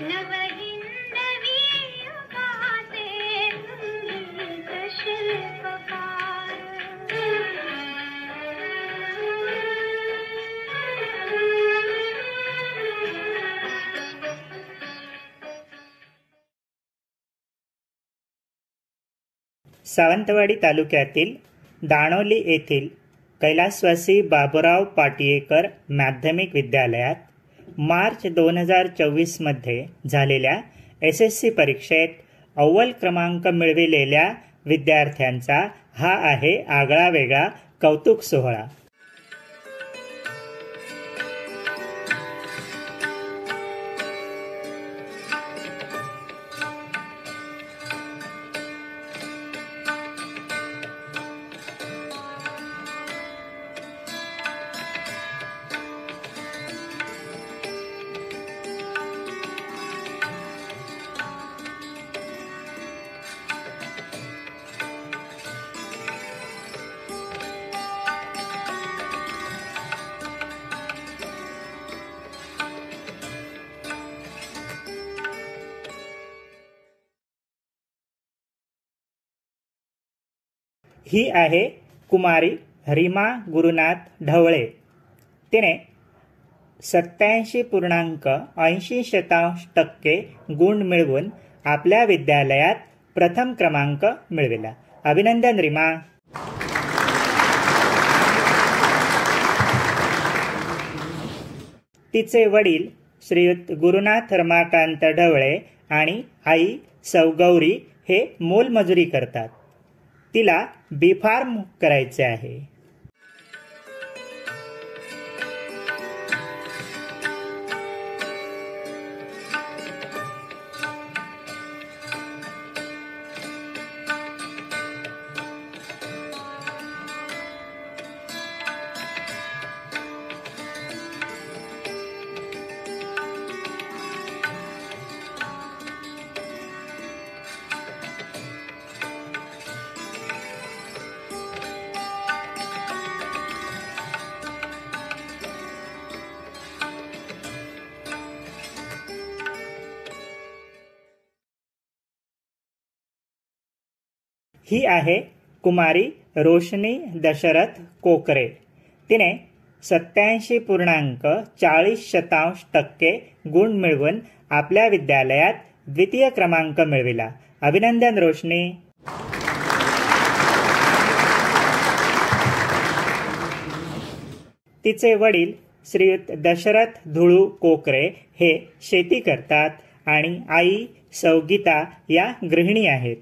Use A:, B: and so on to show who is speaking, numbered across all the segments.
A: नवहिंदवी युगाचे संगीत शिल्पकार.
B: 'सावंतवाडी तालुक्यातील दाणोली येथील कैलासवासी बाबूराव पाटयेकर माध्यमिक विद्यालयात मार्च 2024 मध्ये झालेल्या SSC परीक्षेत अव्वल क्रमांक मिळविलेल्या विद्यार्थ्यांचा हा आहे आगळा वेगळा कौतुक सोहळा. ही आहे कुमारी रीमा गुरुनाथ ढवळे. तिने 87.80% गुण मिळवून आपल्या विद्यालयात प्रथम क्रमांक मिळविला. अभिनंदन रीमा. तिचे वडील श्रीयुत गुरुनाथ रमाकांत ढवळे आणि आई सौगौरी हे मोलमजुरी करतात. तिला B.Pharm करायचे आहे. ही आहे कुमारी रोशनी दशरथ कोकरे. तिने 87.40% गुण मिळवून आपल्या विद्यालयात द्वितीय क्रमांक मिळविला. अभिनंदन रोशनी. तिचे वडील श्रीयुत दशरथ धुळू कोकरे हे शेती करतात आणि आई सौगीता या गृहिणी आहेत.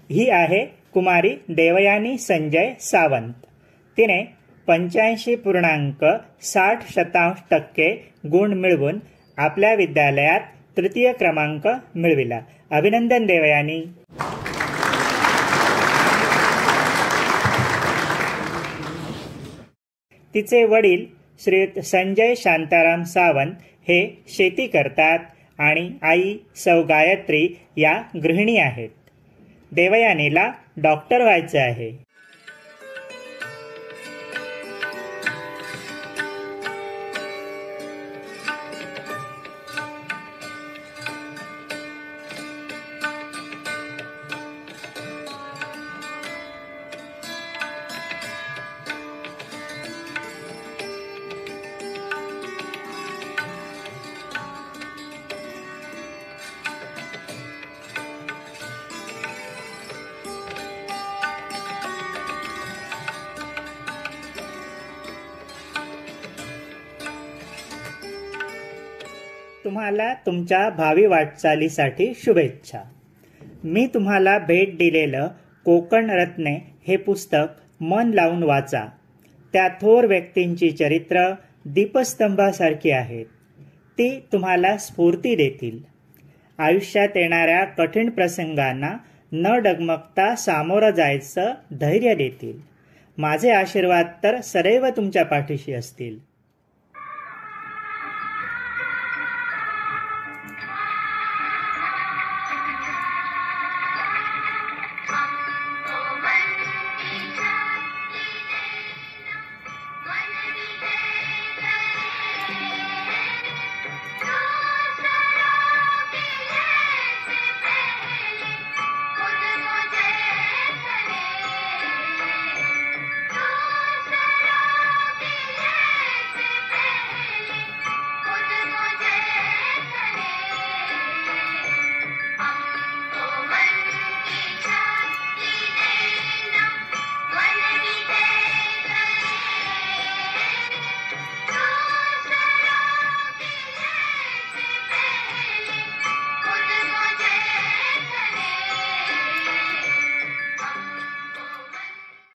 B: ही आहे कुमारी देवयानी संजय सावंत. तिने 85.60% गुण मिळवून आपल्या विद्यालयात तृतीय क्रमांक मिळविला. अभिनंदन देवयानी. तिचे वडील श्रीयुत संजय शांताराम सावंत हे शेती करतात आणि आई सौ गायत्री या गृहिणी आहेत. देवयानीला डॉक्टर व्हायचे आहे. तुम्हाला तुमच्या भावी वाटचालीसाठी शुभेच्छा. मी तुम्हाला भेट दिलेलं कोकण रत्ने हे पुस्तक मन लावून वाचा. त्या थोर व्यक्तींची चरित्र दीपस्तंभासारखी आहेत. ती तुम्हाला स्फूर्ती देतील. आयुष्यात येणाऱ्या कठीण प्रसंगांना न डगमगता सामोरं जायचं धैर्य देतील. माझे आशीर्वाद तर सदैव तुमच्या पाठीशी असतील.